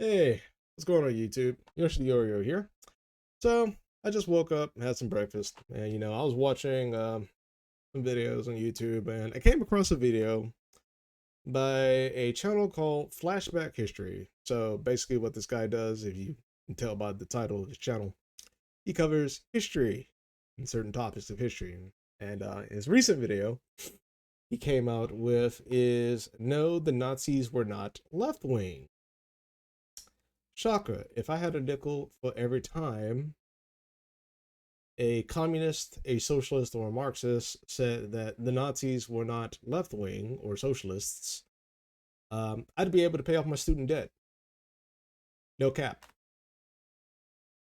Hey, what's going on YouTube? Yoshi the Oreo here. So, I just woke up, had some breakfast, and I was watching some videos on YouTube, and I came across a video by a channel called Flashback History. So, basically, what this guy does, if you can tell by the title of his channel, he covers history and certain topics of history. And his recent video he came out with is No, the Nazis were not left wing. Shocker, if I had a nickel for every time a communist, a socialist, or a Marxist said that the Nazis were not left wing or socialists, I'd be able to pay off my student debt. No cap.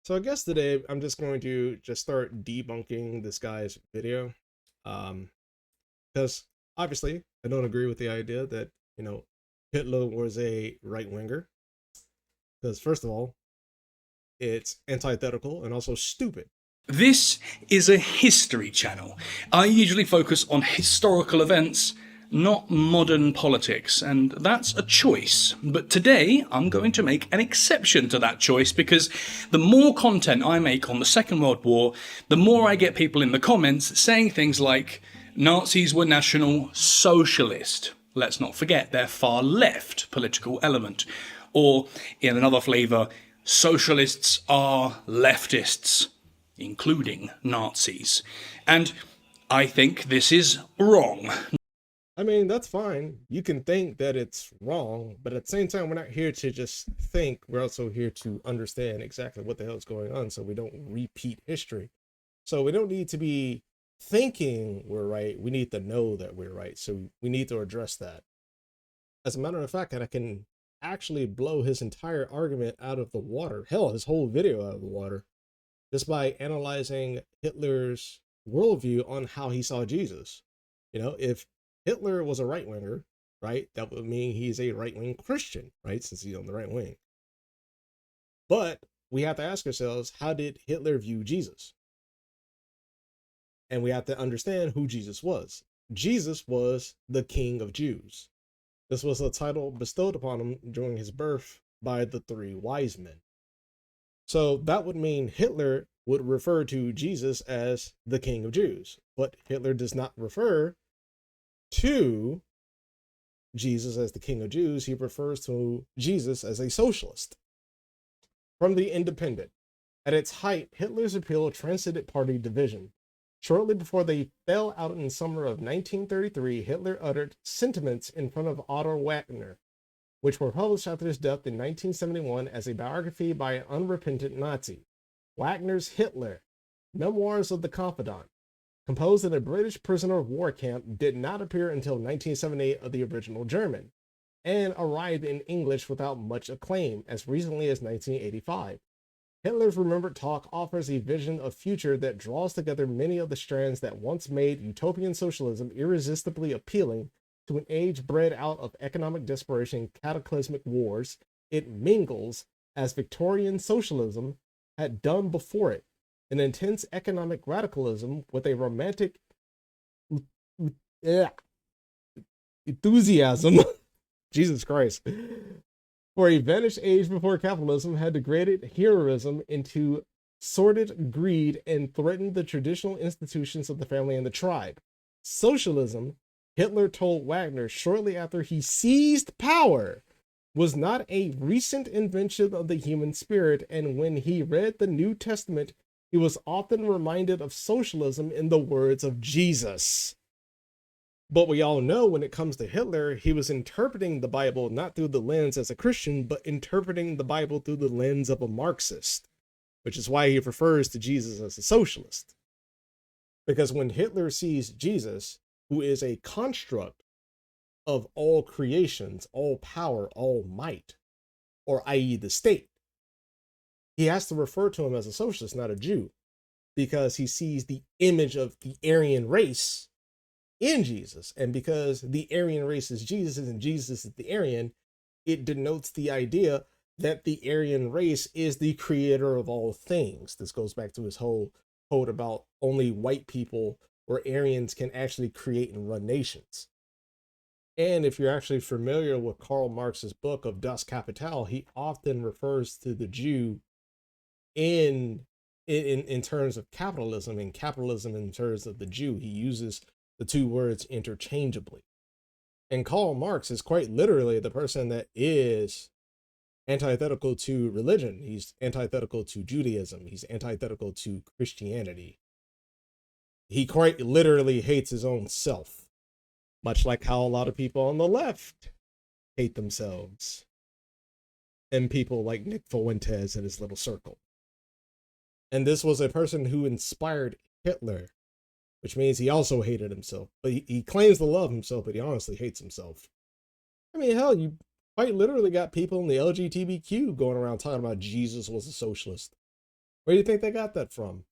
So I guess today I'm just going to just start debunking this guy's video. Because obviously I don't agree with the idea that, Hitler was a right winger. Because first of all, it's antithetical and also stupid. This is a history channel. I usually focus on historical events, not modern politics, and that's a choice. But today, I'm going to make an exception to that choice because the more content I make on the Second World War, the more I get people in the comments saying things like, Nazis were National Socialist. Let's not forget their far left political element. Or, in another flavour, socialists are leftists, including Nazis. And I think this is wrong. I mean, that's fine. You can think that it's wrong, but at the same time, we're not here to just think. We're also here to understand exactly what the hell is going on so we don't repeat history. So we don't need to be thinking we're right. We need to know that we're right. So we need to address that. As a matter of fact, and I can actually blow his entire argument out of the water, hell, his whole video out of the water, just by analyzing Hitler's worldview on how he saw Jesus. If Hitler was a right winger, right, that would mean he's a right wing Christian, right, since he's on the right wing. But we have to ask ourselves, how did Hitler view Jesus? And we have to understand who Jesus was. Jesus was the King of Jews. This was a title bestowed upon him during his birth by the three wise men. So that would mean Hitler would refer to Jesus as the King of Jews, but Hitler does not refer to Jesus as the King of Jews. He refers to Jesus as a socialist. From the Independent, at its height, Hitler's appeal transcended party division. Shortly before they fell out in the summer of 1933, Hitler uttered sentiments in front of Otto Wagner, which were published after his death in 1971 as a biography by an unrepentant Nazi. Wagner's Hitler, Memoirs of the Confidant, composed in a British prisoner of war camp, did not appear until 1978 of the original German, and arrived in English without much acclaim as recently as 1985. Hitler's Remembered Talk offers a vision of future that draws together many of the strands that once made utopian socialism irresistibly appealing to an age bred out of economic desperation and cataclysmic wars. It mingles, as Victorian socialism had done before it, an intense economic radicalism with a romantic enthusiasm. Jesus Christ. For a vanished age before capitalism had degraded heroism into sordid greed and threatened the traditional institutions of the family and the tribe. Socialism, Hitler told Wagner shortly after he seized power, was not a recent invention of the human spirit, and when he read the New Testament, he was often reminded of socialism in the words of Jesus. But we all know when it comes to Hitler, he was interpreting the Bible not through the lens as a Christian, but interpreting the Bible through the lens of a Marxist, which is why he refers to Jesus as a socialist. Because when Hitler sees Jesus, who is a construct of all creations, all power, all might, or i.e. the state, he has to refer to him as a socialist, not a Jew, because he sees the image of the Aryan race in Jesus. And because the Aryan race is Jesus and Jesus is the Aryan, it denotes the idea that the Aryan race is the creator of all things. This goes back to his whole quote about only white people or Aryans can actually create and run nations. And if you're actually familiar with Karl Marx's book of Das Kapital, he often refers to the Jew in in terms of capitalism, and capitalism in terms of the Jew. He uses the two words interchangeably. And Karl Marx is quite literally the person that is antithetical to religion. He's antithetical to Judaism. He's antithetical to Christianity. He quite literally hates his own self, much like how a lot of people on the left hate themselves, and people like Nick Fuentes and his little circle. And this was a person who inspired Hitler, which means he also hated himself. But he claims to love himself, but he honestly hates himself. I mean, hell, you quite literally got people in the LGBTQ going around talking about Jesus was a socialist. Where do you think they got that from?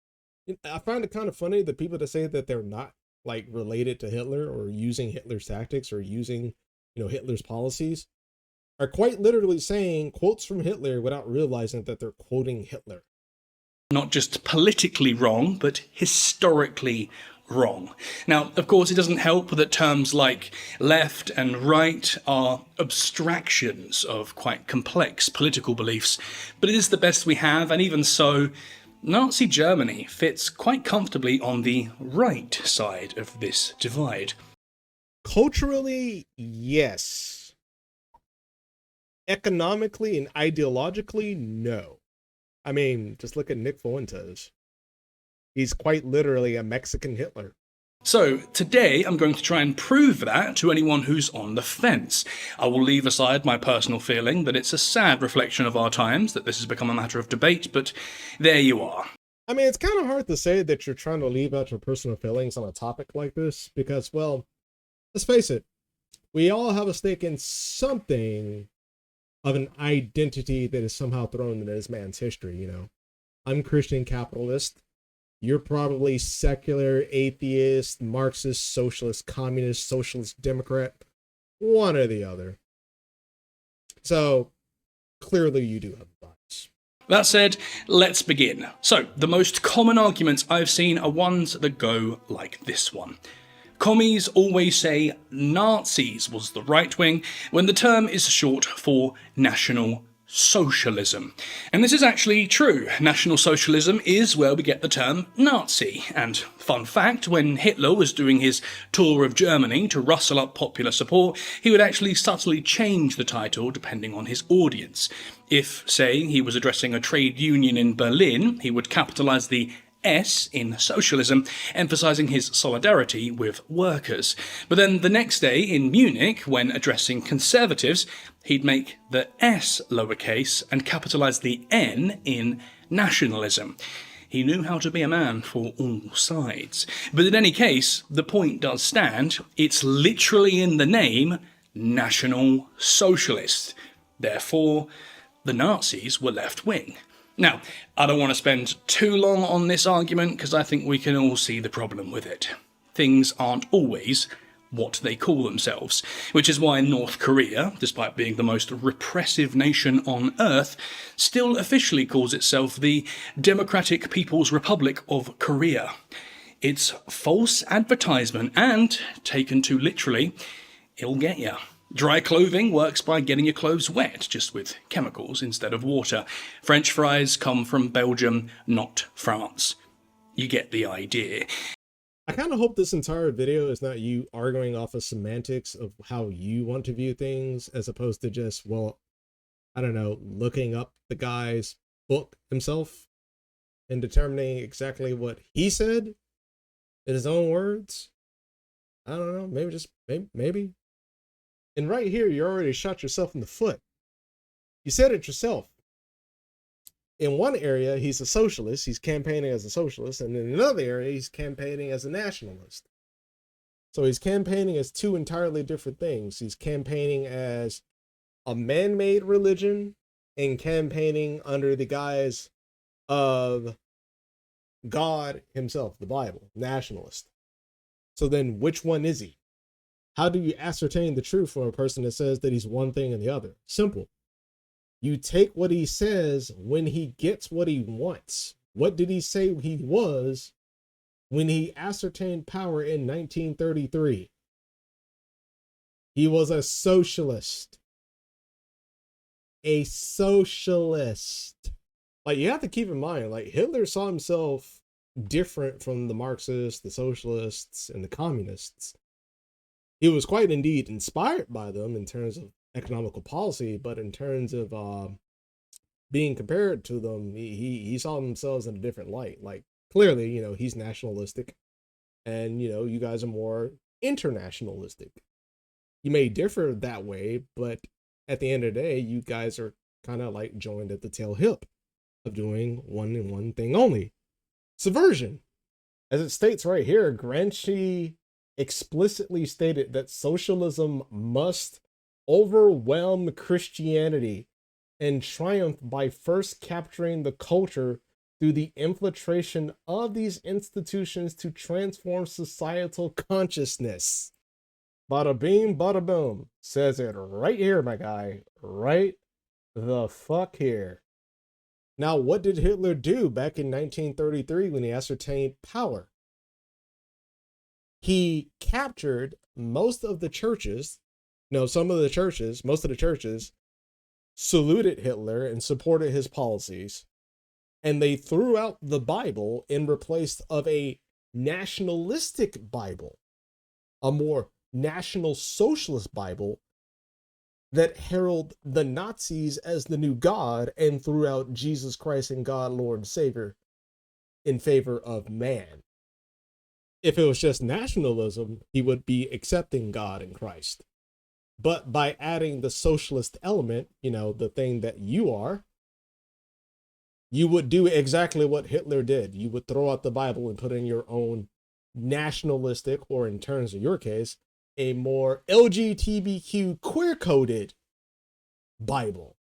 I find it kind of funny that people that say that they're not like related to Hitler or using Hitler's tactics or using, Hitler's policies are quite literally saying quotes from Hitler without realizing that they're quoting Hitler. Not just politically wrong, but historically wrong. Now, of course, it doesn't help that terms like left and right are abstractions of quite complex political beliefs, but it is the best we have, and even so, Nazi Germany fits quite comfortably on the right side of this divide. Culturally, yes. Economically and ideologically, no. I mean, just look at Nick Fuentes. He's quite literally a Mexican Hitler. So, today I'm going to try and prove that to anyone who's on the fence. I will leave aside my personal feeling that it's a sad reflection of our times that this has become a matter of debate, but there you are. I mean, it's kind of hard to say that you're trying to leave out your personal feelings on a topic like this because, well, let's face it, we all have a stake in something of an identity that is somehow thrown into this man's history, I'm Christian capitalist. You're probably secular, atheist, Marxist, socialist, communist, socialist, Democrat, one or the other. So clearly you do have thoughts. That said, let's begin. So, the most common arguments I've seen are ones that go like this one. Commies always say Nazis was the right wing, when the term is short for National Socialism. And this is actually true. National Socialism is where we get the term Nazi. And fun fact, when Hitler was doing his tour of Germany to rustle up popular support, he would actually subtly change the title depending on his audience. If, say, he was addressing a trade union in Berlin, he would capitalize the S in socialism, emphasizing his solidarity with workers. But then the next day in Munich, when addressing conservatives, he'd make the S lowercase and capitalize the N in nationalism. He knew how to be a man for all sides. But in any case, the point does stand. It's literally in the name, National Socialist. Therefore, the Nazis were left-wing. Now, I don't want to spend too long on this argument because I think we can all see the problem with it. Things aren't always what they call themselves, which is why North Korea, despite being the most repressive nation on Earth, still officially calls itself the Democratic People's Republic of Korea. It's false advertisement and, taken too literally, it'll get ya. Dry clothing works by getting your clothes wet, just with chemicals instead of water. French fries come from Belgium, not France. You get the idea. I kind of hope this entire video is not you arguing off of semantics of how you want to view things, as opposed to just, well, I don't know, looking up the guy's book himself and determining exactly what he said in his own words. I don't know, maybe. And right here, you already shot yourself in the foot. You said it yourself. In one area, he's a socialist. He's campaigning as a socialist. And in another area, he's campaigning as a nationalist. So he's campaigning as two entirely different things. He's campaigning as a man-made religion and campaigning under the guise of God himself, the Bible, nationalist. So then which one is he? How do you ascertain the truth from a person that says that he's one thing and the other? Simple. You take what he says when he gets what he wants. What did he say he was when he ascertained power in 1933? He was a socialist. A socialist. Like, you have to keep in mind, like, Hitler saw himself different from the Marxists, the socialists, and the communists. He was quite indeed inspired by them in terms of economical policy, but in terms of being compared to them, he saw themselves in a different light. Like, clearly, he's nationalistic, and you guys are more internationalistic. You may differ that way, but at the end of the day, you guys are kind of like joined at the tail hip of doing one and one thing only: subversion. As it states right here, Gramsci explicitly stated that socialism must overwhelm Christianity and triumph by first capturing the culture through the infiltration of these institutions to transform societal consciousness. Bada bing, bada boom. Says it right here, my guy. Right the fuck here. Now, what did Hitler do back in 1933 when he ascertained power? He captured most of the churches. No, some of the churches, most of the churches saluted Hitler and supported his policies. And they threw out the Bible in replace of a nationalistic Bible, a more National Socialist Bible that heralded the Nazis as the new God and threw out Jesus Christ and God, Lord and Savior in favor of man. If it was just nationalism, he would be accepting God and Christ. But by adding the socialist element, the thing that you are, you would do exactly what Hitler did. You would throw out the Bible and put in your own nationalistic, or in terms of your case, a more LGBTQ queer-coded Bible.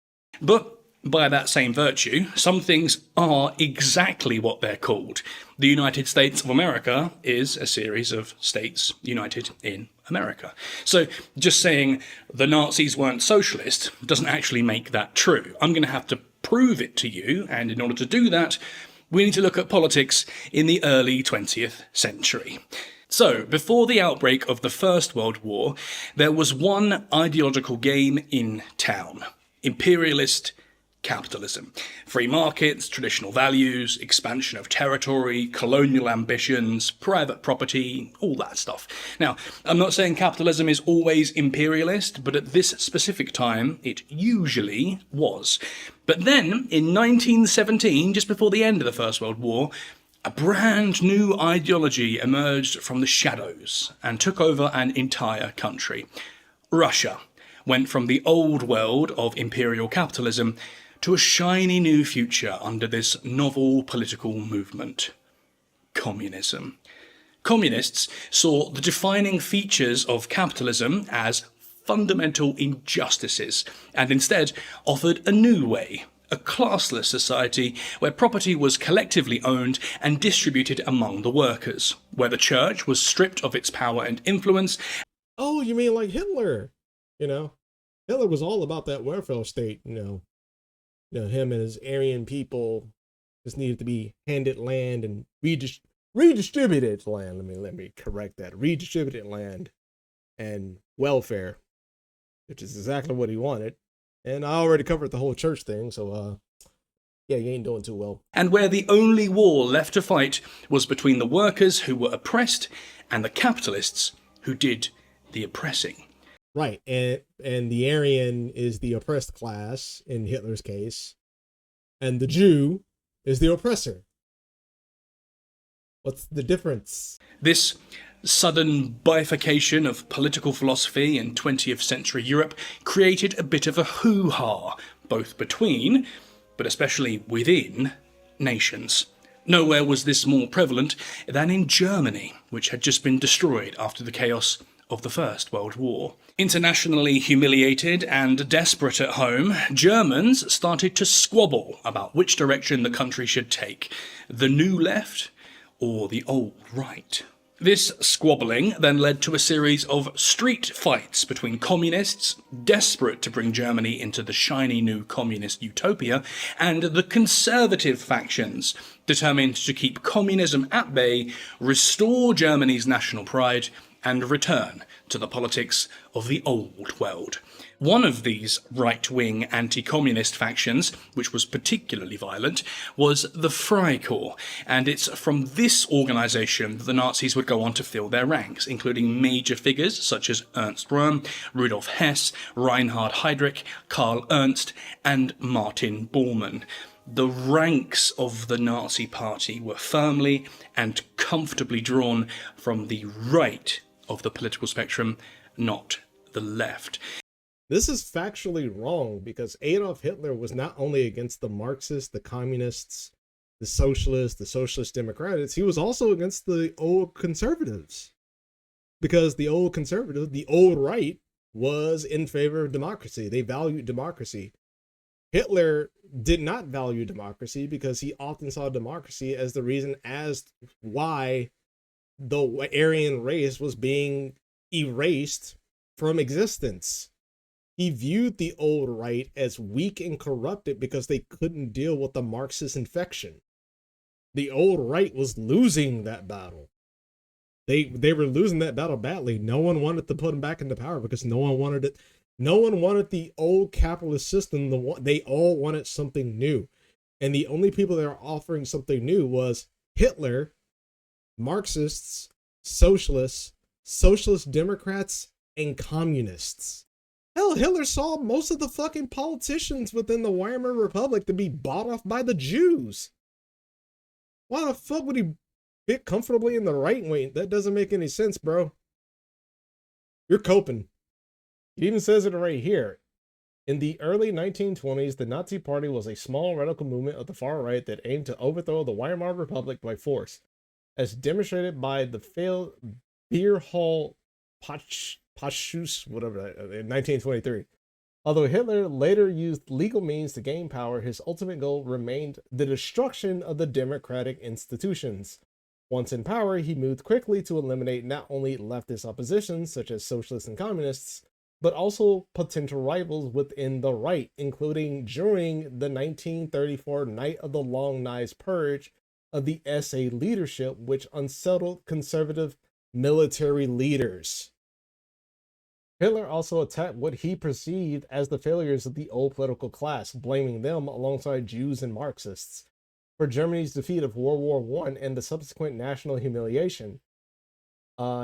But by that same virtue, some things are exactly what they're called. The United States of America is a series of states united in America. So just saying the Nazis weren't socialist doesn't actually make that true. I'm going to have to prove it to you, and in order to do that, we need to look at politics in the early 20th century. So, before the outbreak of the First World War, there was one ideological game in town: imperialist capitalism. Free markets, traditional values, expansion of territory, colonial ambitions, private property, all that stuff. Now, I'm not saying capitalism is always imperialist, but at this specific time, it usually was. But then, in 1917, just before the end of the First World War, a brand new ideology emerged from the shadows and took over an entire country. Russia went from the old world of imperial capitalism to a shiny new future under this novel political movement: communism. Communists saw the defining features of capitalism as fundamental injustices, and instead offered a new way: a classless society where property was collectively owned and distributed among the workers, where the church was stripped of its power and influence. Oh, you mean like Hitler? Hitler was all about that welfare state, him and his Aryan people just needed to be handed land and redistributed land. Let me correct that. Redistributed land and welfare, which is exactly what he wanted. And I already covered the whole church thing, so yeah, you ain't doing too well. And where the only war left to fight was between the workers who were oppressed and the capitalists who did the oppressing. Right, and the Aryan is the oppressed class in Hitler's case, and the Jew is the oppressor. What's the difference? This sudden bifurcation of political philosophy in 20th century Europe created a bit of a hoo-ha, both between, but especially within, nations. Nowhere was this more prevalent than in Germany, which had just been destroyed after the chaos of the First World War. Internationally humiliated and desperate at home, Germans started to squabble about which direction the country should take: the new left or the old right. This squabbling then led to a series of street fights between communists, desperate to bring Germany into the shiny new communist utopia, and the conservative factions, determined to keep communism at bay, restore Germany's national pride, and return to the politics of the old world. One of these right-wing anti-communist factions, which was particularly violent, was the Freikorps, and it's from this organisation that the Nazis would go on to fill their ranks, including major figures such as Ernst Röhm, Rudolf Hess, Reinhard Heydrich, Karl Ernst, and Martin Bormann. The ranks of the Nazi Party were firmly and comfortably drawn from the right of the political spectrum, not the left. This is factually wrong because Adolf Hitler was not only against the Marxists, the communists, the socialist democrats, he was also against the old conservatives. Because the old conservative, the old right, was in favor of democracy. They valued democracy. Hitler did not value democracy because he often saw democracy as the reason as why the Aryan race was being erased from existence. He viewed the old right as weak and corrupted because they couldn't deal with the Marxist infection. The old right was losing that battle. They were losing that battle badly. No one wanted to put them back into power because no one wanted it. No one wanted the old capitalist system. They all wanted something new. And the only people that are offering something new was Hitler, Marxists, socialists, socialist democrats, and communists. Hell, Hitler saw most of the fucking politicians within the Weimar Republic to be bought off by the Jews. Why the fuck would he fit comfortably in the right wing? That doesn't make any sense, bro. You're coping. It even says it right here. In the early 1920s, the Nazi Party was a small radical movement of the far right that aimed to overthrow the Weimar Republic by force, as demonstrated by the failed beer hall Putsch, whatever, in 1923. Although Hitler later used legal means to gain power, his ultimate goal remained the destruction of the democratic institutions. Once in power, he moved quickly to eliminate not only leftist opposition, such as socialists and communists, but also potential rivals within the right, including during the 1934 Night of the Long Knives Purge of the SA leadership, which unsettled conservative military leaders. Hitler also attacked what he perceived as the failures of the old political class, blaming them alongside Jews and Marxists for Germany's defeat of World War I and the subsequent national humiliation.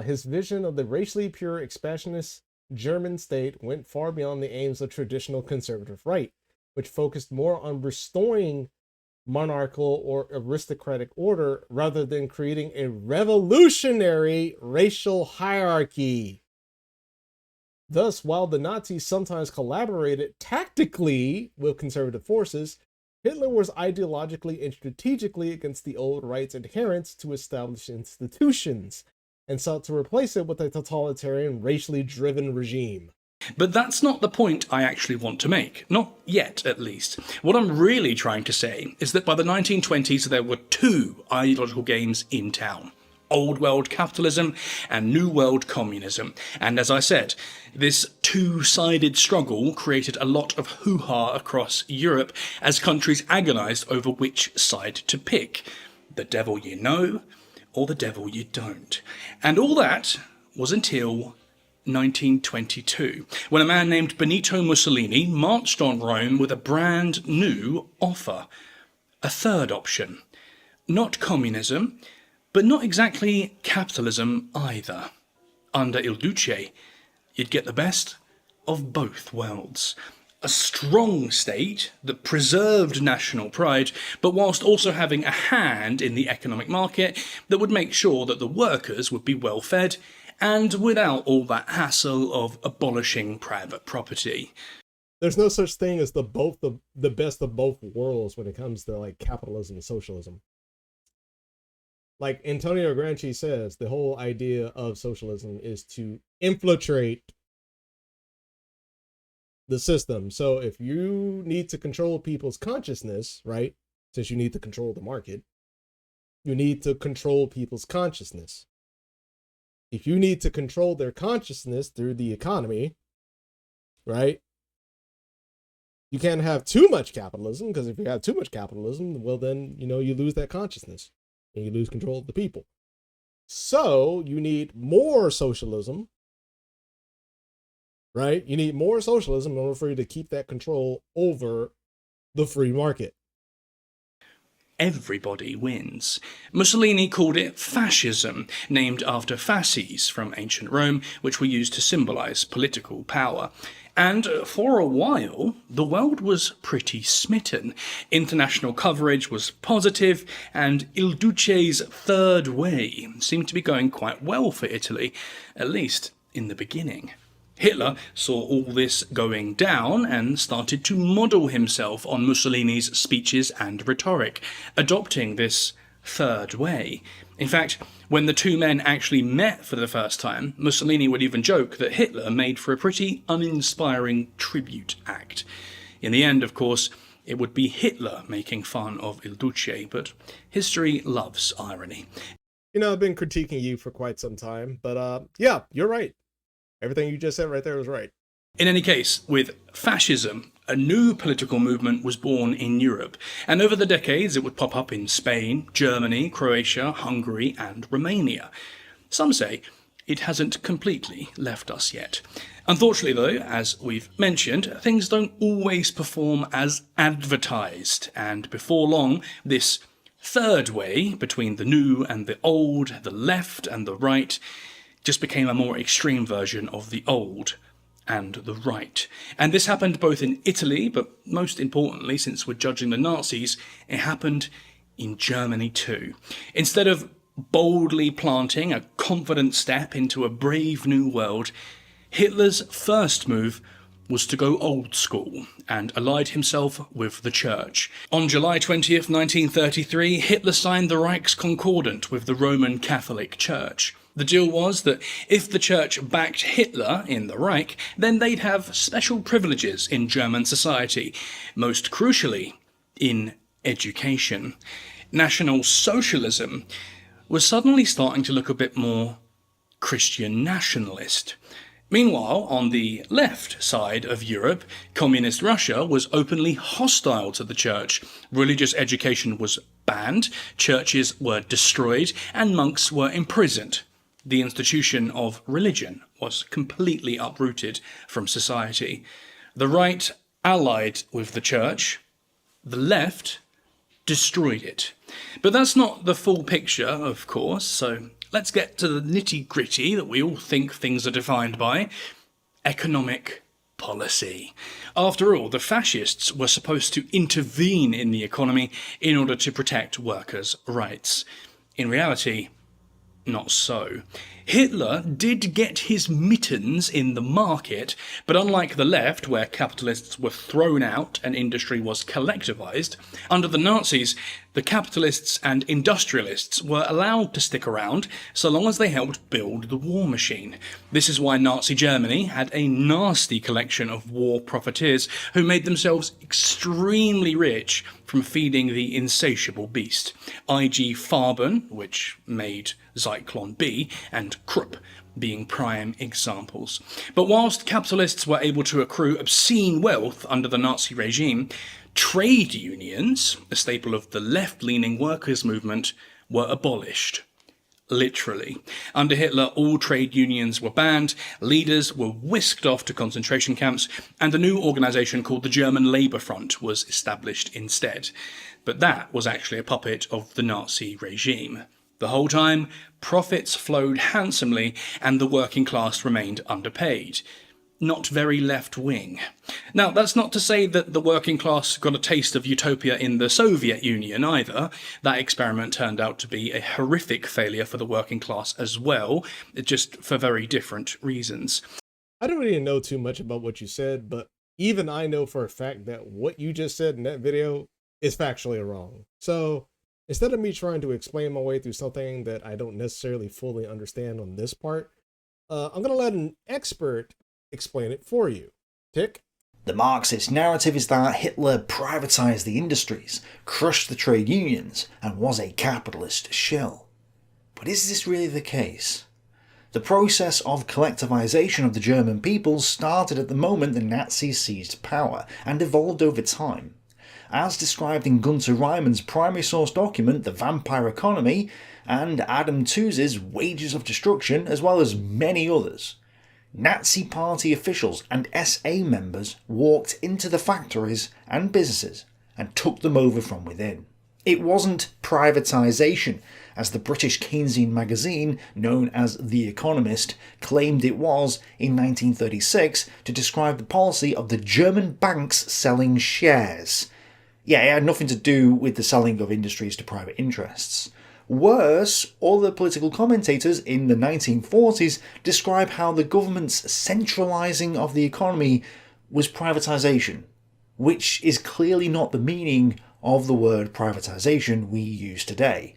His vision of the racially pure expansionist German state went far beyond the aims of traditional conservative right, which focused more on restoring monarchical or aristocratic order rather than creating a revolutionary racial hierarchy. Thus, while the Nazis sometimes collaborated tactically with conservative forces, Hitler was ideologically and strategically against the old right's adherence to established institutions and sought to replace it with a totalitarian, racially driven regime. But that's not the point I actually want to make. Not yet, at least. What I'm really trying to say is that by the 1920s there were two ideological games in town. Old world capitalism and new world communism. And as I said, this two-sided struggle created a lot of hoo-ha across Europe as countries agonized over which side to pick. The devil you know, or the devil you don't. And all that was until 1922, when a man named Benito Mussolini marched on Rome with a brand new offer. A third option. Not communism, but not exactly capitalism either. Under Il Duce, you'd get the best of both worlds. A strong state that preserved national pride, but whilst also having a hand in the economic market that would make sure that the workers would be well fed and without all that hassle of abolishing private property. There's no such thing as the best of both worlds when it comes to like capitalism and socialism. Like Antonio Gramsci says, the whole idea of socialism is to infiltrate the system. So if you need to control people's consciousness, right? Since you need to control the market, you need to control people's consciousness. If you need to control their consciousness through the economy, right? You can't have too much capitalism, because if you have too much capitalism, well then, you lose that consciousness and you lose control of the people. So you need more socialism, right? You need more socialism in order for you to keep that control over the free market. Everybody wins. Mussolini called it fascism, named after fasces from ancient Rome, which were used to symbolize political power. And for a while, the world was pretty smitten. International coverage was positive, and Il Duce's third way seemed to be going quite well for Italy, at least in the beginning. Hitler saw all this going down and started to model himself on Mussolini's speeches and rhetoric, adopting this third way. In fact, when the two men actually met for the first time, Mussolini would even joke that Hitler made for a pretty uninspiring tribute act. In the end, of course, it would be Hitler making fun of Il Duce, but history loves irony. I've been critiquing you for quite some time, but yeah, you're right. Everything you just said right there was right. In any case, with fascism, a new political movement was born in Europe, and over the decades it would pop up in Spain, Germany, Croatia, Hungary, and Romania. Some say it hasn't completely left us yet. Unfortunately, though, as we've mentioned, things don't always perform as advertised, and before long, this third way between the new and the old, the left and the right, just became a more extreme version of the old and the right. And this happened both in Italy, but most importantly, since we're judging the Nazis, it happened in Germany too. Instead of boldly planting a confident step into a brave new world, Hitler's first move was to go old school and allied himself with the church. On July 20th, 1933, Hitler signed the Reichskonkordat with the Roman Catholic Church. The deal was that if the church backed Hitler in the Reich, then they'd have special privileges in German society, most crucially, in education. National Socialism was suddenly starting to look a bit more Christian nationalist. Meanwhile, on the left side of Europe, communist Russia was openly hostile to the church. Religious education was banned, churches were destroyed, and monks were imprisoned. The institution of religion was completely uprooted from society. The right allied with the church, the left destroyed it. But that's not the full picture, of course, so let's get to the nitty-gritty that we all think things are defined by: economic policy. After all, the fascists were supposed to intervene in the economy in order to protect workers' rights. In reality, not so. Hitler did get his mittens in the market, but unlike the left, where capitalists were thrown out and industry was collectivized, under the Nazis, the capitalists and industrialists were allowed to stick around so long as they helped build the war machine. This is why Nazi Germany had a nasty collection of war profiteers who made themselves extremely rich from feeding the insatiable beast. IG Farben, which made Zyklon B, and Krupp being prime examples. But whilst capitalists were able to accrue obscene wealth under the Nazi regime, trade unions, a staple of the left-leaning workers' movement, were abolished. Literally. Under Hitler, all trade unions were banned, leaders were whisked off to concentration camps, and a new organisation called the German Labour Front was established instead. But that was actually a puppet of the Nazi regime. The whole time, profits flowed handsomely, and the working class remained underpaid. Not very left-wing. Now, that's not to say that the working class got a taste of utopia in the Soviet Union either. That experiment turned out to be a horrific failure for the working class as well, just for very different reasons. I don't really know too much about what you said, but even I know for a fact that what you just said in that video is factually wrong. So instead of me trying to explain my way through something that I don't necessarily fully understand on this part, I'm going to let an expert explain it for you. Tick? The Marxist narrative is that Hitler privatised the industries, crushed the trade unions, and was a capitalist shill. But is this really the case? The process of collectivisation of the German people started at the moment the Nazis seized power and evolved over time. as described in Gunter Ryman's primary source document, The Vampire Economy, and Adam Tooze's Wages of Destruction, as well as many others. Nazi Party officials and SA members walked into the factories and businesses and took them over from within. It wasn't privatisation, as the British Keynesian magazine, known as The Economist, claimed it was in 1936 to describe the policy of the German banks selling shares. Yeah, it had nothing to do with the selling of industries to private interests. Worse, other political commentators in the 1940s describe how the government's centralising of the economy was privatisation, which is clearly not the meaning of the word privatisation we use today.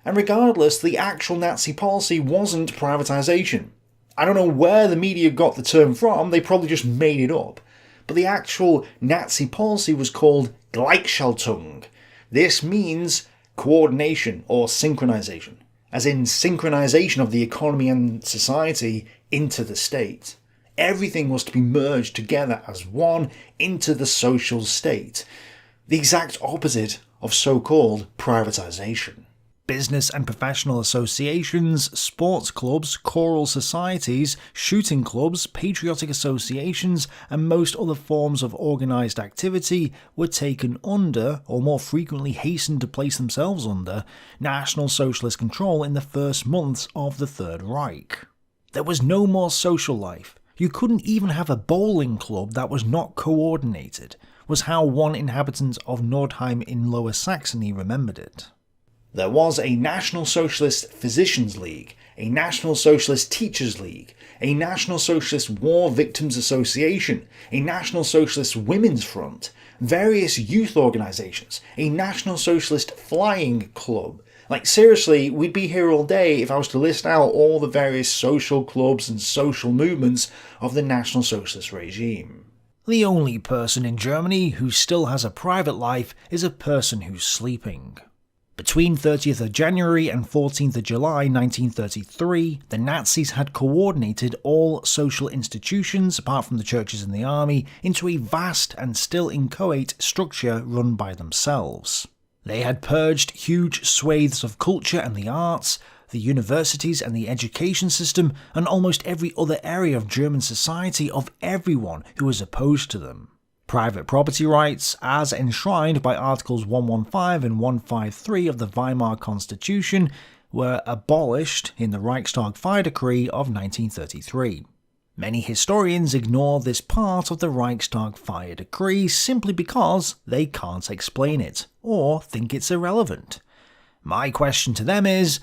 And regardless, the actual Nazi policy wasn't privatisation. I don't know where the media got the term from, they probably just made it up. But the actual Nazi policy was called Gleichschaltung. This means coordination or synchronization, as in synchronization of the economy and society into the state. Everything was to be merged together as one into the social state, the exact opposite of so-called privatization. Business and professional associations, sports clubs, choral societies, shooting clubs, patriotic associations, and most other forms of organised activity were taken under, or more frequently hastened to place themselves under, National Socialist control in the first months of the Third Reich. There was no more social life. You couldn't even have a bowling club that was not coordinated, was how one inhabitant of Nordheim in Lower Saxony remembered it. There was a National Socialist Physicians League, a National Socialist Teachers League, a National Socialist War Victims Association, a National Socialist Women's Front, various youth organisations, a National Socialist Flying Club. Like seriously, we'd be here all day if I was to list out all the various social clubs and social movements of the National Socialist regime. The only person in Germany who still has a private life is a person who's sleeping. Between 30th of January and 14th of July 1933, the Nazis had coordinated all social institutions, apart from the churches and the army, into a vast and still inchoate structure run by themselves. They had purged huge swathes of culture and the arts, the universities and the education system, and almost every other area of German society of everyone who was opposed to them. Private property rights, as enshrined by Articles 115 and 153 of the Weimar Constitution, were abolished in the Reichstag Fire Decree of 1933. Many historians ignore this part of the Reichstag Fire Decree simply because they can't explain it, or think it's irrelevant. My question to them is,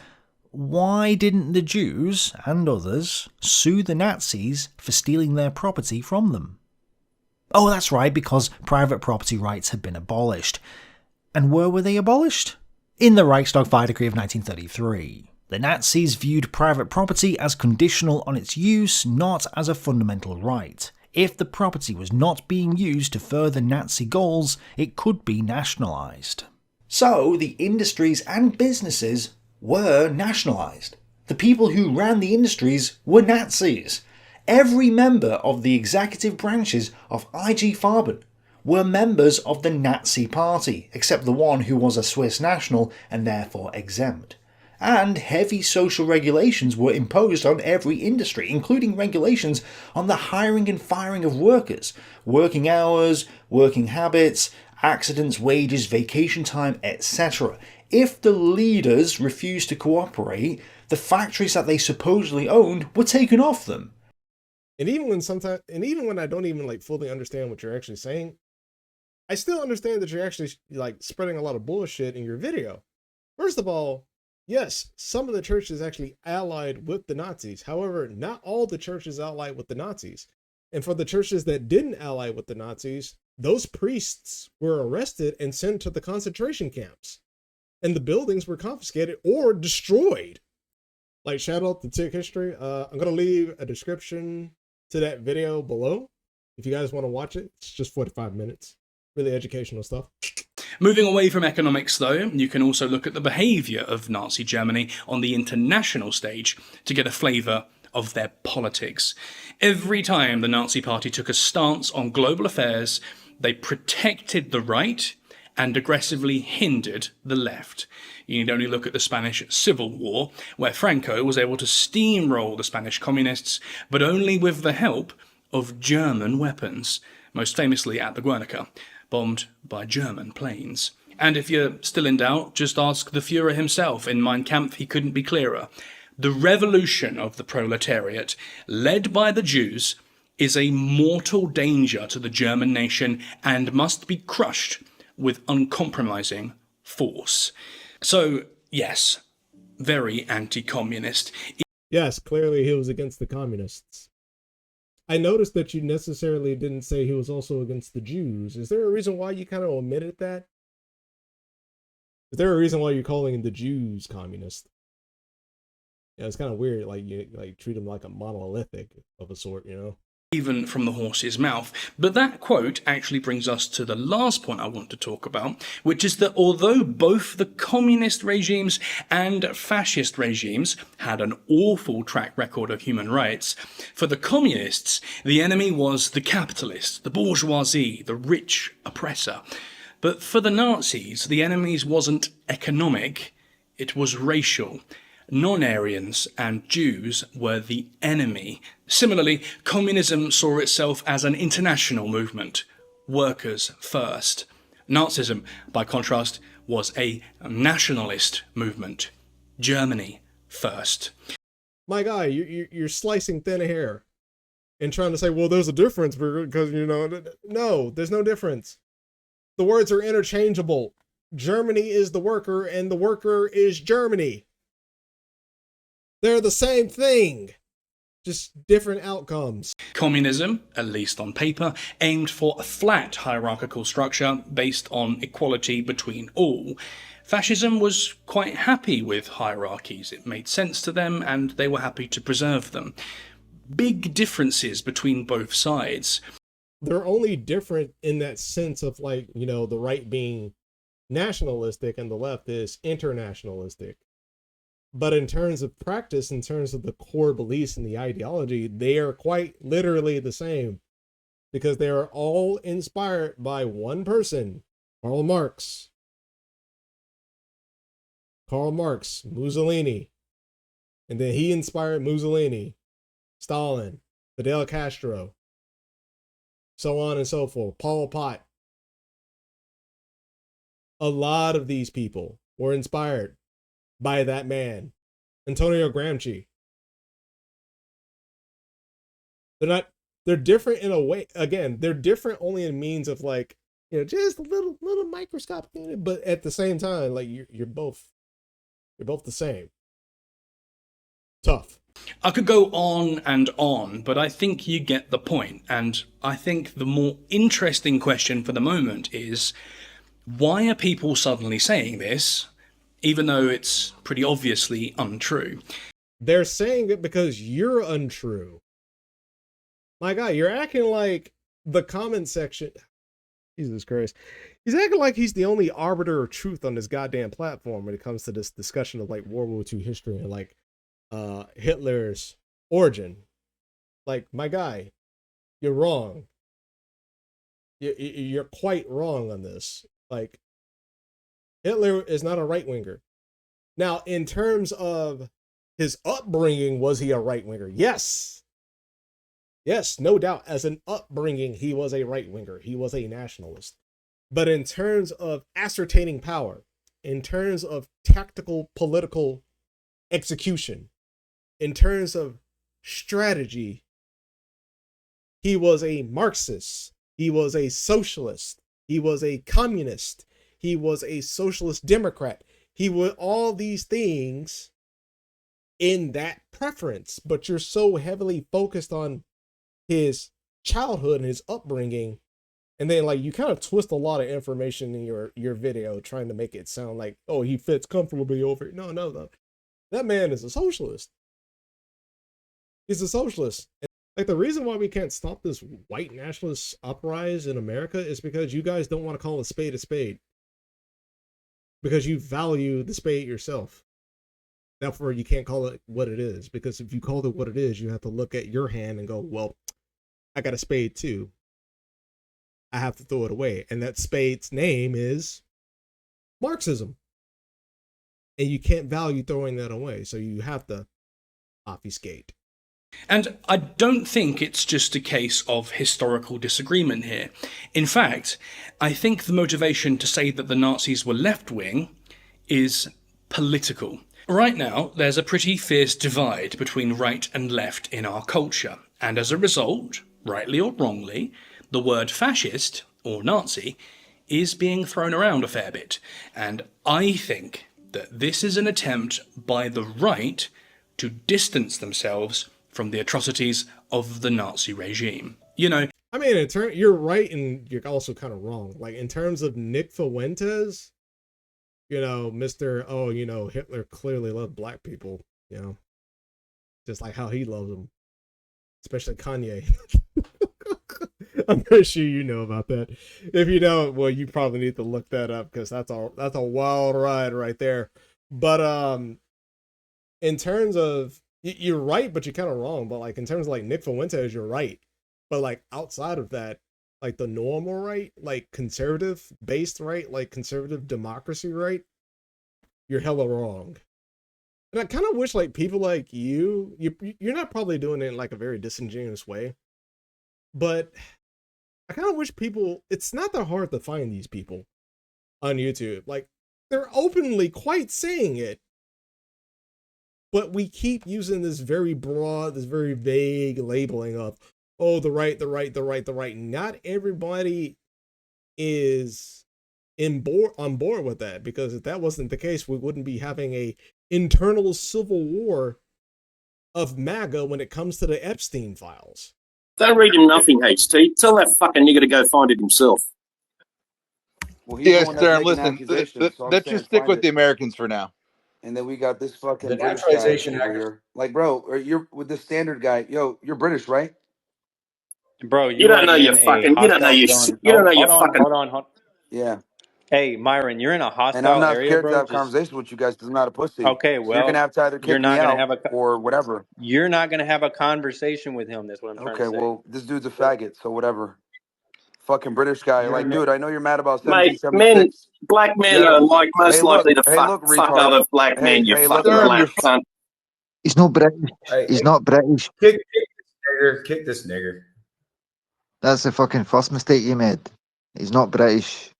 why didn't the Jews, and others, sue the Nazis for stealing their property from them? Oh, that's right, because private property rights had been abolished. And where were they abolished? In the Reichstag Fire Decree of 1933. The Nazis viewed private property as conditional on its use, not as a fundamental right. If the property was not being used to further Nazi goals, it could be nationalised. So, the industries and businesses were nationalised. The people who ran the industries were Nazis. Every member of the executive branches of IG Farben were members of the Nazi Party, except the one who was a Swiss national and therefore exempt. And heavy social regulations were imposed on every industry, including regulations on the hiring and firing of workers, working hours, working habits, accidents, wages, vacation time, etc. If the leaders refused to cooperate, the factories that they supposedly owned were taken off them. And even when I don't even fully understand what you're actually saying, I still understand that you're actually spreading a lot of bullshit in your video. First of all, yes, some of the churches actually allied with the Nazis. However, not all the churches allied with the Nazis. And for the churches that didn't ally with the Nazis, those priests were arrested and sent to the concentration camps. And the buildings were confiscated or destroyed. Shout out to Tick History. I'm going to leave a description to that video below if you guys want to watch it. It's just 45 minutes. Really educational stuff. Moving away from economics, though, you can also look at the behaviour of Nazi Germany on the international stage to get a flavour of their politics. Every time the Nazi Party took a stance on global affairs, they protected the right and aggressively hindered the left. You need only look at the Spanish Civil War, where Franco was able to steamroll the Spanish communists, but only with the help of German weapons, most famously at the Guernica, bombed by German planes. And if you're still in doubt, just ask the Führer himself. In Mein Kampf, he couldn't be clearer. The revolution of the proletariat, led by the Jews, is a mortal danger to the German nation and must be crushed with uncompromising force. So, yes, very anti-communist. Yes, clearly he was against the communists. I noticed that you necessarily didn't say he was also against the Jews. Is there a reason why you kind of omitted that? Is there a reason why you're calling the Jews communist? Yeah, it's kind of weird. Like you treat them like a monolithic of a sort, you know? Even from the horse's mouth. But that quote actually brings us to the last point I want to talk about, which is that although both the communist regimes and fascist regimes had an awful track record of human rights, for the communists, the enemy was the capitalist, the bourgeoisie, the rich oppressor. But for the Nazis, the enemy wasn't economic, it was racial. Non-Aryans and Jews were the enemy. Similarly, communism saw itself as an international movement, workers first. Nazism, by contrast, was a nationalist movement, Germany first. My guy, you're slicing thin hair and trying to say, well, there's a difference because, you know, no, there's no difference. The words are interchangeable. Germany is the worker and the worker is Germany. They're the same thing, just different outcomes. Communism, at least on paper, aimed for a flat hierarchical structure based on equality between all. Fascism was quite happy with hierarchies. It made sense to them and they were happy to preserve them. Big differences between both sides. They're only different in that sense of, like, you know, the right being nationalistic and the left is internationalistic. But in terms of practice, in terms of the core beliefs and the ideology, they are quite literally the same because they are all inspired by one person, Karl Marx. Karl Marx, Mussolini. And then he inspired Mussolini, Stalin, Fidel Castro, so on and so forth, Pol Pot. A lot of these people were inspired by that man, Antonio Gramsci. They're different in a way. Again, they're different only in means of, like, you know, just a little microscopic, but at the same time, like, you're both the same. Tough. I could go on, but I think you get the point. And I think the more interesting question for the moment is, why are people suddenly saying this, even though it's pretty obviously untrue? They're saying it because you're untrue. My guy, you're acting like the comment section. Jesus Christ. He's acting like he's the only arbiter of truth on this goddamn platform when it comes to this discussion of, like, World War II history and, like, Hitler's origin. Like, my guy, you're wrong. You're quite wrong on this. Like, Hitler is not a right-winger. Now, in terms of his upbringing, was he a right-winger? Yes. Yes, no doubt. As an upbringing, he was a right-winger. He was a nationalist. But in terms of ascertaining power, in terms of tactical political execution, in terms of strategy, he was a Marxist. He was a socialist. He was a communist. He was a socialist democrat. He was all these things in that preference, but you're so heavily focused on his childhood and his upbringing, and then, like, you kind of twist a lot of information in your video trying to make it sound like, oh, he fits comfortably over. No. That man is a socialist. He's a socialist. And, like, the reason why we can't stop this white nationalist uprise in America is because you guys don't want to call a spade, because you value the spade yourself. Therefore, you can't call it what it is, because if you call it what it is, you have to look at your hand and go, well, I got a spade too. I have to throw it away. And that spade's name is Marxism. And you can't value throwing that away. So you have to obfuscate. And I don't think it's just a case of historical disagreement here. In fact, I think the motivation to say that the Nazis were left-wing is political. Right now, there's a pretty fierce divide between right and left in our culture, and as a result, rightly or wrongly, the word fascist, or Nazi, is being thrown around a fair bit, and I think that this is an attempt by the right to distance themselves from the atrocities of the Nazi regime. You know, I mean, you're right, and you're also kind of wrong. Like, in terms of Nick Fuentes, you know, Hitler clearly loved black people, you know, just like how he loves them, especially Kanye. I'm pretty sure you know about that. If you don't, well, you probably need to look that up because that's a wild ride right there. But in terms of, you're right, but you're kind of wrong. But like in terms of like Nick Fuentes, you're right. But like outside of that, like the normal right, like conservative based right, like conservative democracy right, you're hella wrong. And I kind of wish like people like you're not probably doing it in like a very disingenuous way, but I kind of wish people, it's not that hard to find these people on YouTube. Like they're openly quite saying it, but we keep using this very broad, this very vague labeling of, oh, the right, the right, the right, the right. Not everybody is on board with that, because if that wasn't the case, we wouldn't be having a internal civil war of MAGA when it comes to the Epstein files. Don't read him nothing, HT. Tell that fucking nigger to go find it himself. Well, Yes, sir. Listen, let's just stick with the Americans for now. And then we got this fucking The British Naturalization guy over Act. here. Like, bro, or you're with the standard guy. Yo, you're British, right? Bro, You don't know your fucking. You don't know your. You don't know your fucking. Hold on. Yeah. Hey, Myron, you're in a hostile And I'm not area, scared bro. to have conversations with you guys because I'm not a pussy. Okay, So well, you're gonna have to either you're kick not me gonna out have or whatever. You're not gonna have a conversation with him. That's what I'm trying to Okay, say. well, this dude's a faggot, so whatever. Fucking British guy. You're Like, a- dude, I know you're mad about Mate, 1776. black men Yeah. are like most Hey, likely to hey, fuck retard. other black men. You Hey, fucking look, black cunt. He's not British. He's not British. Kick this nigger. That's the fucking first mistake you made. He's not British.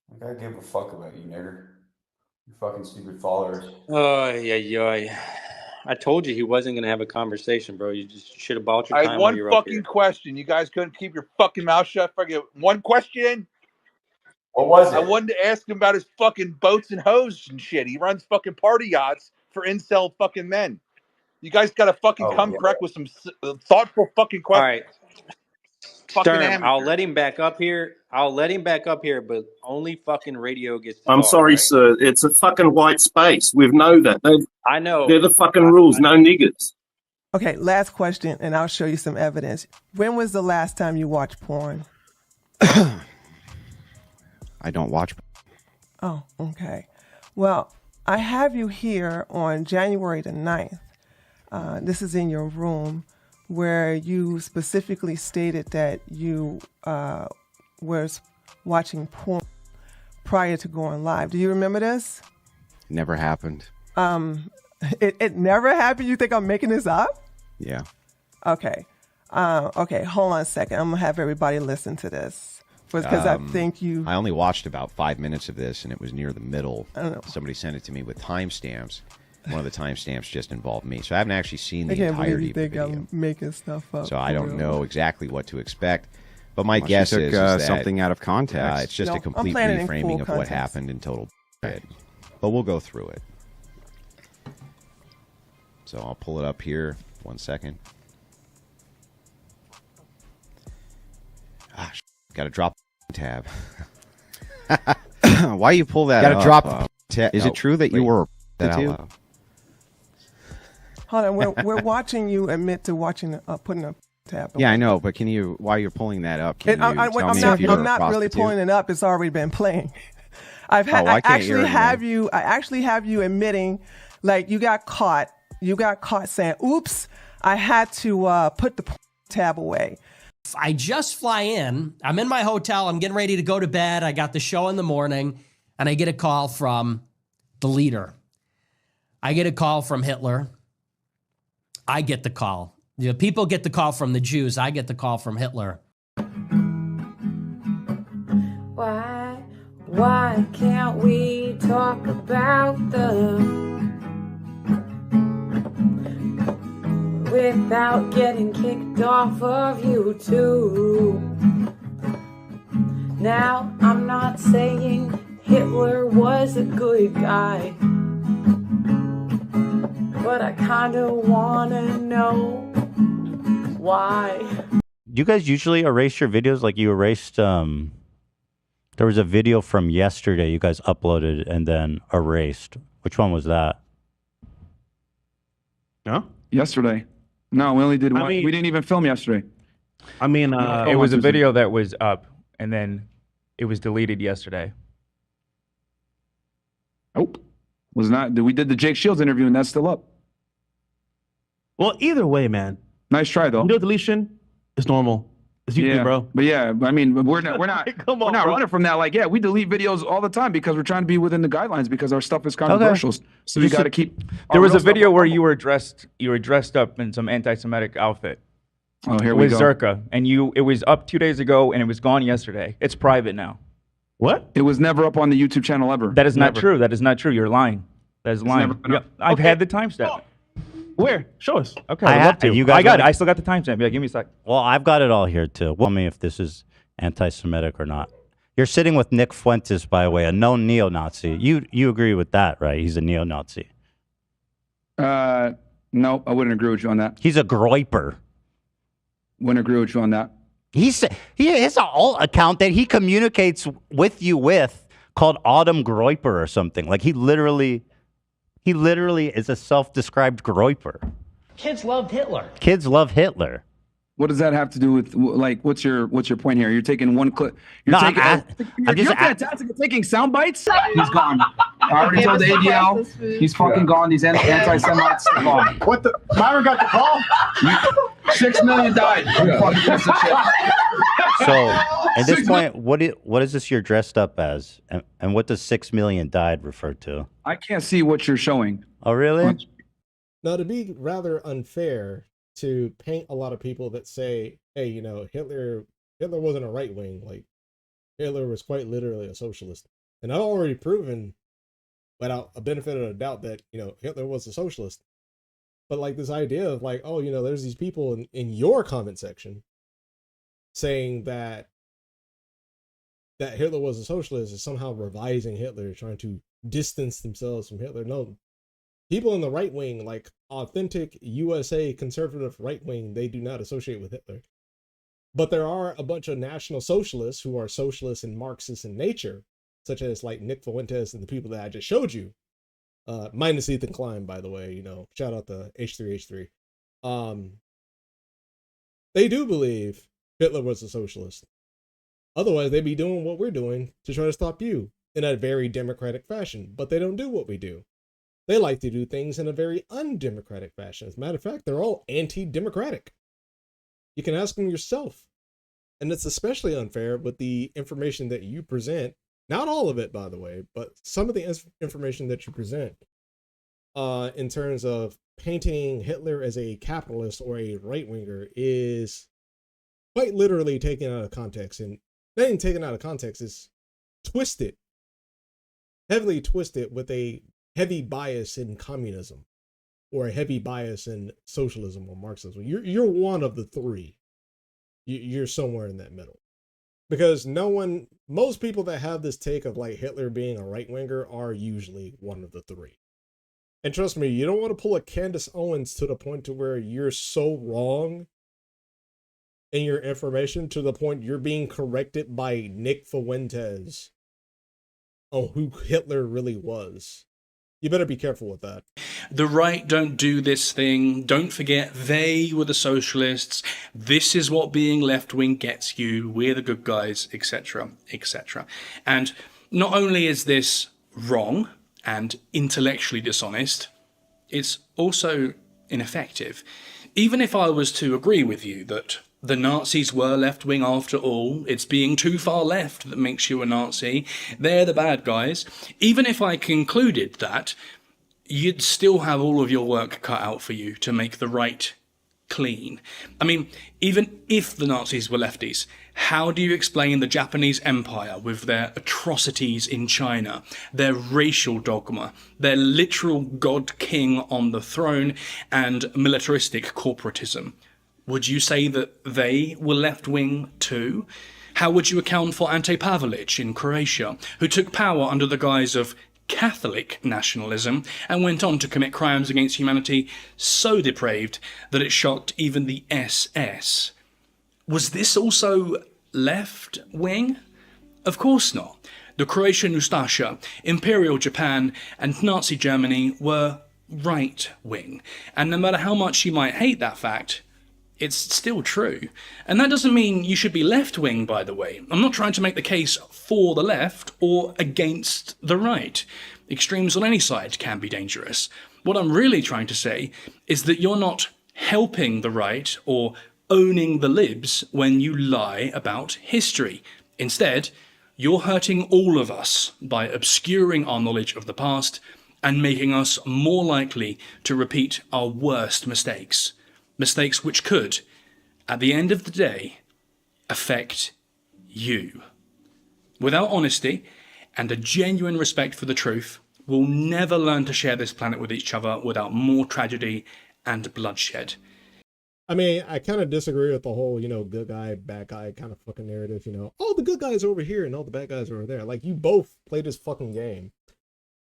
Like, I give a fuck about you, nigger. You fucking stupid followers. Oh, yeah. I told you he wasn't gonna have a conversation, bro. You just should have bought your I time had while one you're up fucking here. question. You guys couldn't keep your fucking mouth shut. Forget one question. What was it? I wanted to ask him about his fucking boats and hoes and shit. He runs fucking party yachts for incel fucking men. You guys got to fucking come correct with some thoughtful fucking All questions. right, Fucking Sturm, amateur. I'll let him back up here. But only fucking radio gets to I'm talk, sorry, right? sir. It's a fucking white space. We know that. I know. They're the fucking rules. No niggers. Okay, last question, and I'll show you some evidence. When was the last time you watched porn? I don't watch. Oh, okay. Well, I have you here on January the 9th. This is in your room where you specifically stated that you was watching porn prior to going live. Do you remember this? Never happened. It never happened? You think I'm making this up? Yeah. Okay. Okay, hold on a second. I'm going to have everybody listen to this. Because I think you... I only watched about 5 minutes of this, and it was near the middle. I don't know. Somebody sent it to me with timestamps. One of the timestamps just involved me. So I haven't actually seen I the can't believe entirety you of the think video. I'm making stuff up. So I don't Real. know exactly what to expect. But my Unless guess you is took, that something out of context. it's just No, a I'm complete playing it in reframing full of what context. happened in total. But we'll go through it. So I'll pull it up here. 1 second. Got to drop the tab. Why you pull that? Got to drop the tab. Is it true that you were that out to? loud. Hold on, we're watching you admit to watching putting a tab. Yeah, I know, but can you? While you're pulling that up, can you tell me if you're I'm a not really prostitute? pulling it up. It's already been playing. I can't hear I actually have you admitting, like you got caught. You got caught saying, "Oops, I had to put the tab away." I just fly in. I'm in my hotel. I'm getting ready to go to bed. I got the show in the morning, and I get a call from the leader. I get a call from Hitler. I get the call. The people get the call from the Jews. I get the call from Hitler. Why can't we talk about them without getting kicked off of YouTube? Now, I'm not saying Hitler was a good guy, but I kinda wanna know why. You guys usually erase your videos like you erased, there was a video from yesterday you guys uploaded and then erased. Which one was that? No? Yesterday. No, we only did one. mean- We didn't even film yesterday. I mean, It was a video that was up, and then it was deleted yesterday. Nope. Was not. We did the Jake Shields interview, and that's still up. well, either way, man. Nice try, though. Video deletion is normal. It's YouTube, Yeah, bro. but yeah, I mean, we're not Come we're on, not bro. running from that. Like, yeah, we delete videos all the time because we're trying to be within the guidelines because our stuff is controversial. So we got to keep. There our was real a stuff video up. where you were dressed up in some anti-Semitic outfit. Oh, here we with go. Zerka, and it was up 2 days ago, and it was gone yesterday. It's private now. What? It was never up on the YouTube channel ever. That is not Never. true. That is not true. You're lying. That is lying. never been Yeah, up. I've had the timestamp. Where? Show us. Okay, I I'd ha- love to. you guys I got wanna- it. I still got the timestamp. Yeah, give me a sec. Well, I've got it all here too. Tell me if this is anti-Semitic or not. You're sitting with Nick Fuentes, by the way, a known neo-Nazi. You agree with that, right? He's a neo-Nazi. No, I wouldn't agree with you on that. He's a groiper. Wouldn't agree with you on that. He has an alt account that he communicates with you with called Autumn Groiper or something. Like he literally is a self-described groiper. Kids loved Hitler. Kids love Hitler. What does that have to do with like what's your point here? You're taking one clip. You're No, taking, I'm just you're fantastic at taking sound bites. He's gone. I already told the ADL. He's fucking gone. These anti-Semites are gone. What the? Myron got the call? 6 million died. You fucking piece of shit. So at this point, what is this you're dressed up as? And what does 6 million died refer to? I can't see what you're showing. Oh, really? Now, to be rather unfair to paint a lot of people that say, hey, you know, Hitler wasn't a right wing, like Hitler was quite literally a socialist. And I've already proven without a benefit of a doubt that, you know, Hitler was a socialist. But like this idea of like, oh, you know, there's these people in your comment section saying that Hitler was a socialist is somehow revising Hitler, trying to distance themselves from Hitler. No, people in the right wing, like authentic USA conservative right wing, they do not associate with Hitler. But there are a bunch of national socialists who are socialists and Marxists in nature, such as like Nick Fuentes and the people that I just showed you. Minus Ethan Klein, by the way, you know, shout out to H3H3. They do believe Hitler was a socialist. Otherwise, they'd be doing what we're doing to try to stop you in a very democratic fashion. But they don't do what we do. They like to do things in a very undemocratic fashion. As a matter of fact, they're all anti-democratic. You can ask them yourself. And it's especially unfair with the information that you present. Not all of it, by the way, but some of the information that you present in terms of painting Hitler as a capitalist or a right-winger is quite literally taken out of context. And not even taken out of context, is twisted, heavily twisted with a heavy bias in communism or a heavy bias in socialism or Marxism. You're one of the three. You're somewhere in that middle. Because most people that have this take of like Hitler being a right-winger are usually one of the three. And trust me, you don't want to pull a Candace Owens to the point to where you're so wrong in your information to the point you're being corrected by Nick Fuentes on who Hitler really was. You better be careful with that. The right don't do this thing. Don't forget, they were the socialists. This is what being left-wing gets you. We're the good guys, etc., etc. And not only is this wrong and intellectually dishonest, it's also ineffective. Even if I was to agree with you that The Nazis were left-wing after all. It's being too far left that makes you a Nazi. They're the bad guys. Even if I concluded that, you'd still have all of your work cut out for you to make the right clean. I mean, even if the Nazis were lefties, how do you explain the Japanese Empire with their atrocities in China, their racial dogma, their literal god king on the throne, and militaristic corporatism? Would you say that they were left-wing too? How would you account for Ante Pavelic in Croatia, who took power under the guise of Catholic nationalism and went on to commit crimes against humanity so depraved that it shocked even the SS? Was this also left-wing? Of course not. The Croatian Ustasha, Imperial Japan, and Nazi Germany were right-wing. And no matter how much you might hate that fact, it's still true. And that doesn't mean you should be left-wing, by the way. I'm not trying to make the case for the left or against the right. Extremes on any side can be dangerous. What I'm really trying to say is that you're not helping the right or owning the libs when you lie about history. Instead, you're hurting all of us by obscuring our knowledge of the past and making us more likely to repeat our worst mistakes. Mistakes which could, at the end of the day, affect you. Without honesty and a genuine respect for the truth, we'll never learn to share this planet with each other without more tragedy and bloodshed. I mean, I kind of disagree with the whole, good guy, bad guy kind of fucking narrative, oh, the good guys are over here and all the bad guys are over there. Like, you both play this fucking game.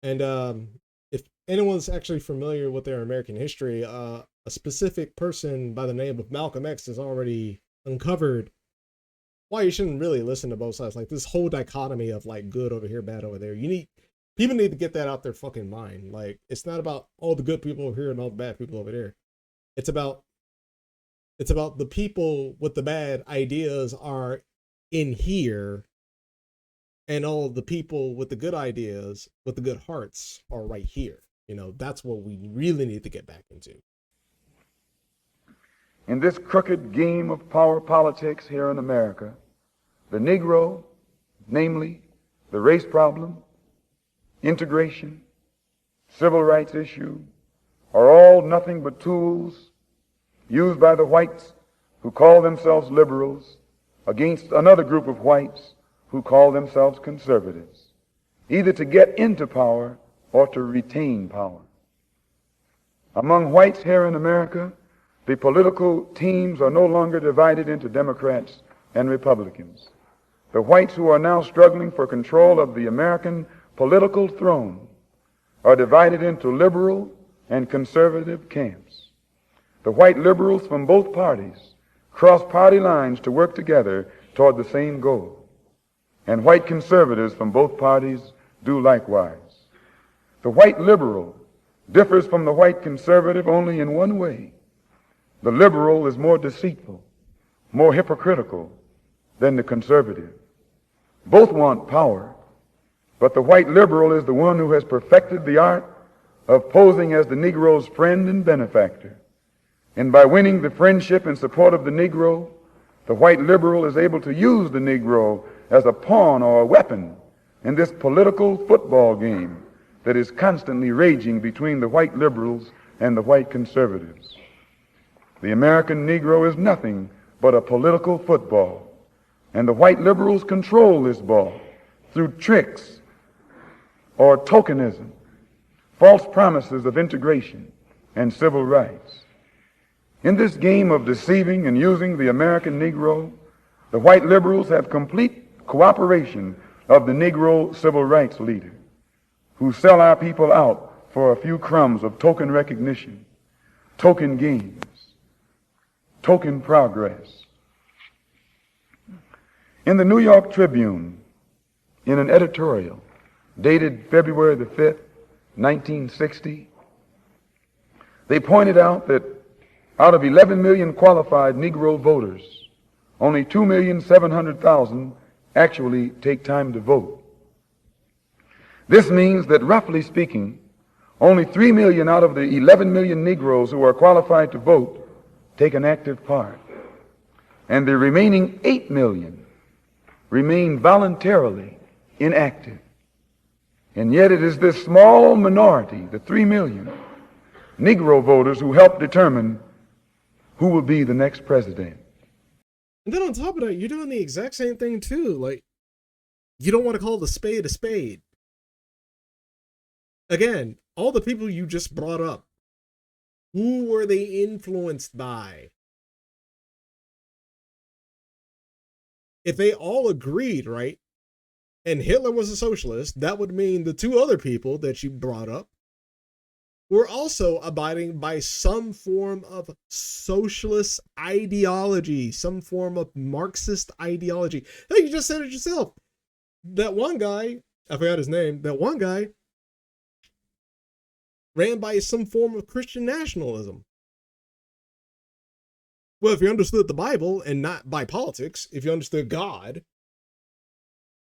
And if anyone's actually familiar with their American history, a specific person by the name of Malcolm X has already uncovered why you shouldn't really listen to both sides. Like, this whole dichotomy of, like, good over here, bad over there. People need to get that out their fucking mind. Like, it's not about all the good people over here and all the bad people over there. It's about the people with the bad ideas are in here, and all the people with the good ideas, with the good hearts, are right here. That's what we really need to get back into. In this crooked game of power politics here in America, the Negro, namely the race problem, integration, civil rights issue, are all nothing but tools used by the whites who call themselves liberals against another group of whites who call themselves conservatives, either to get into power or to retain power. Among whites here in America, the political teams are no longer divided into Democrats and Republicans. The whites who are now struggling for control of the American political throne are divided into liberal and conservative camps. The white liberals from both parties cross party lines to work together toward the same goal. And white conservatives from both parties do likewise. The white liberal differs from the white conservative only in one way. The liberal is more deceitful, more hypocritical than the conservative. Both want power, but the white liberal is the one who has perfected the art of posing as the Negro's friend and benefactor. And by winning the friendship and support of the Negro, the white liberal is able to use the Negro as a pawn or a weapon in this political football game that is constantly raging between the white liberals and the white conservatives. The American Negro is nothing but a political football, and the white liberals control this ball through tricks or tokenism, false promises of integration and civil rights. In this game of deceiving and using the American Negro, the white liberals have complete cooperation of the Negro civil rights leader, who sell our people out for a few crumbs of token recognition, token gains, token progress. In the New York Tribune, in an editorial dated February the 5th, 1960, they pointed out that out of 11 million qualified Negro voters, only 2,700,000 actually take time to vote. This means that, roughly speaking, only 3 million out of the 11 million Negroes who are qualified to vote take an active part. and the remaining 8 million remain voluntarily inactive. And yet it is this small minority, the 3 million Negro voters, who help determine who will be the next president. And then on top of that, you're doing the exact same thing too. Like, you don't want to call the spade a spade. Again, all the people you just brought up, who were they influenced by? If they all agreed, right, and Hitler was a socialist, that would mean the two other people that you brought up were also abiding by some form of socialist ideology, some form of Marxist ideology. Hey, you just said it yourself. That one guy, I forgot his name, that one guy ran by some form of Christian nationalism. Well, if you understood the Bible and not by politics, if you understood God,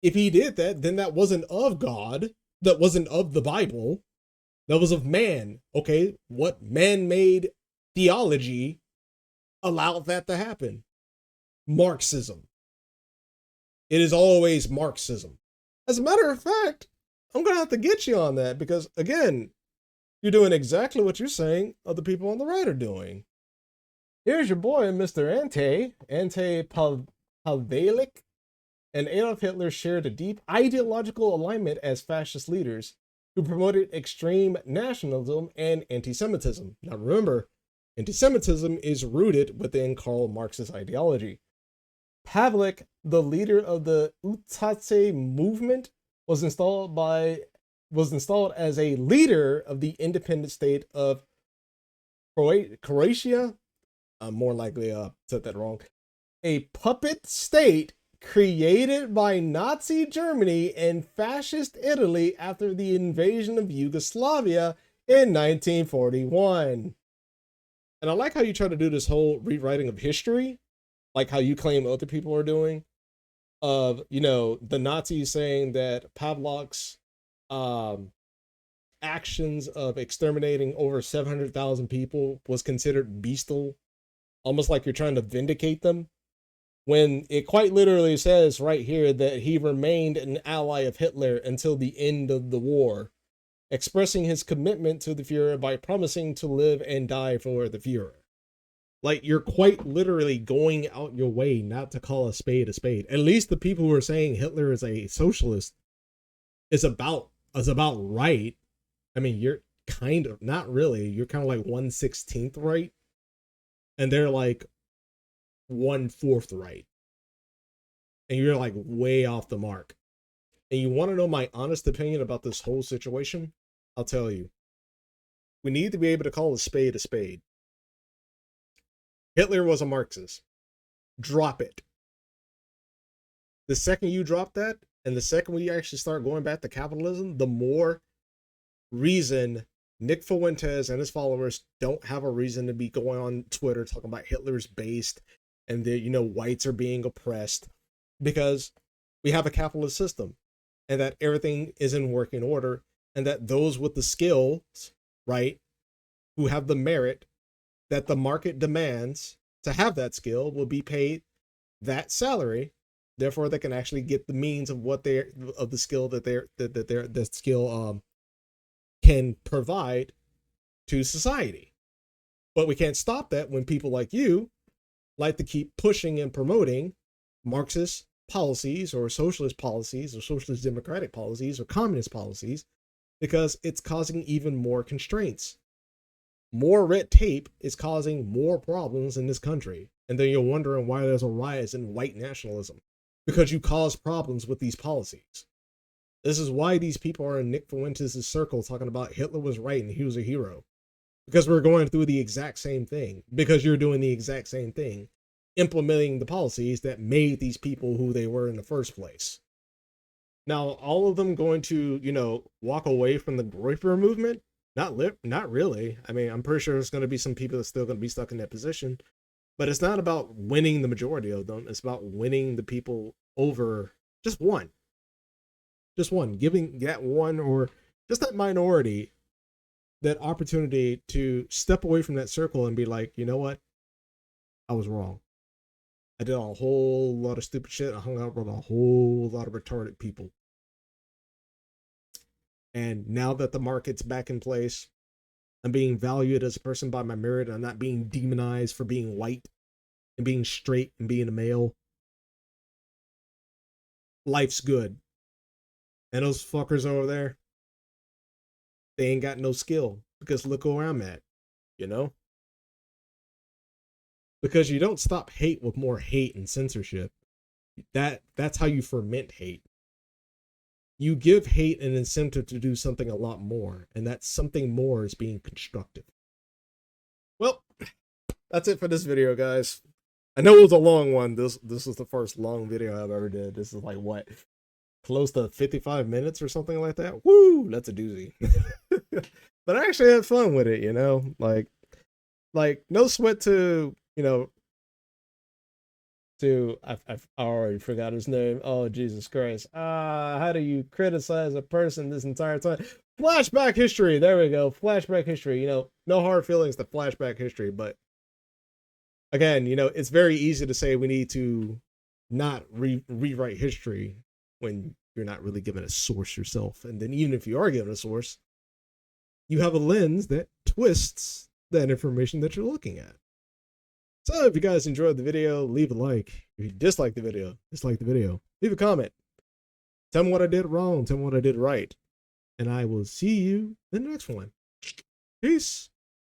if he did that, then that wasn't of God, that wasn't of the Bible, that was of man. Okay, what man-made theology allowed that to happen? Marxism. It is always Marxism. As a matter of fact, I'm going to have to get you on that because, again, you're doing exactly what you're saying other people on the right are doing. Here's your boy, Mr. Ante Pavelic, and Adolf Hitler shared a deep ideological alignment as fascist leaders who promoted extreme nationalism and anti-Semitism. Now remember, anti-Semitism is rooted within Karl Marx's ideology. Pavlik, the leader of the Ustaše movement, was installed as a leader of the independent state of Croatia. I'm more likely said that wrong. A puppet state created by Nazi Germany and fascist Italy after the invasion of Yugoslavia in 1941. And I like how you try to do this whole rewriting of history, like how you claim other people are doing, of, you know, the Nazis saying that Pavlov's actions of exterminating over 700,000 people was considered bestial, almost like you're trying to vindicate them, when it quite literally says right here that he remained an ally of Hitler until the end of the war, expressing his commitment to the Fuhrer by promising to live and die for the Fuhrer. Like, you're quite literally going out your way not to call a spade a spade. At least the people who are saying Hitler is a socialist is about right. I mean, you're kind of, not really, you're kind of like 1/16 right. And they're like 1/4 right. And you're like way off the mark. And you want to know my honest opinion about this whole situation? I'll tell you. We need to be able to call a spade a spade. Hitler was a Marxist. Drop it. The second you drop that, and the second we actually start going back to capitalism, the more reason Nick Fuentes and his followers don't have a reason to be going on Twitter talking about Hitler's based and that, you know, whites are being oppressed, because we have a capitalist system and that everything is in working order, and that those with the skills, right, who have the merit that the market demands to have that skill will be paid that salary. Therefore, they can actually get the means of what they're, of the skill that the skill can provide to society. But we can't stop that when people like you like to keep pushing and promoting Marxist policies or socialist policies or socialist democratic policies or communist policies, because it's causing even more constraints. More red tape is causing more problems in this country. And then you're wondering why there's a rise in white nationalism, because you cause problems with these policies. This is why these people are in Nick Fuentes' circle talking about Hitler was right and he was a hero. Because we're going through the exact same thing. Because you're doing the exact same thing. Implementing the policies that made these people who they were in the first place. Now, all of them going to, you know, walk away from the Groyper movement? Not really. I mean, I'm pretty sure there's going to be some people that's still going to be stuck in that position. But it's not about winning the majority of them. It's about winning the people over just one. Just one. Giving that one, or just that minority, that opportunity to step away from that circle and be like, you know what? I was wrong. I did a whole lot of stupid shit. I hung out with a whole lot of retarded people. And now that the market's back in place, I'm being valued as a person by my merit. I'm not being demonized for being white and being straight and being a male. Life's good. And those fuckers over there, they ain't got no skill, because look where I'm at, you know? Because you don't stop hate with more hate and censorship. That's how you ferment hate. You give hate an incentive to do something a lot more, and that something more is being constructive. Well, that's it for this video, guys. I know it was a long one. This was the first long video I've ever did. This is like, what, close to 55 minutes or something like that? Woo, that's a doozy. But I actually had fun with it, you know? Like no sweat to, you know, I've already forgot his name. Oh, Jesus Christ. How do you criticize a person this entire time? Flashback history. There we go. Flashback history. You know, no hard feelings to flashback history. But again, you know, it's very easy to say we need to not rewrite history when you're not really given a source yourself. And then even if you are given a source, you have a lens that twists that information that you're looking at. So if you guys enjoyed the video, leave a like. If you dislike the video, dislike the video. Leave a comment. Tell me what I did wrong. Tell me what I did right. And I will see you in the next one. Peace.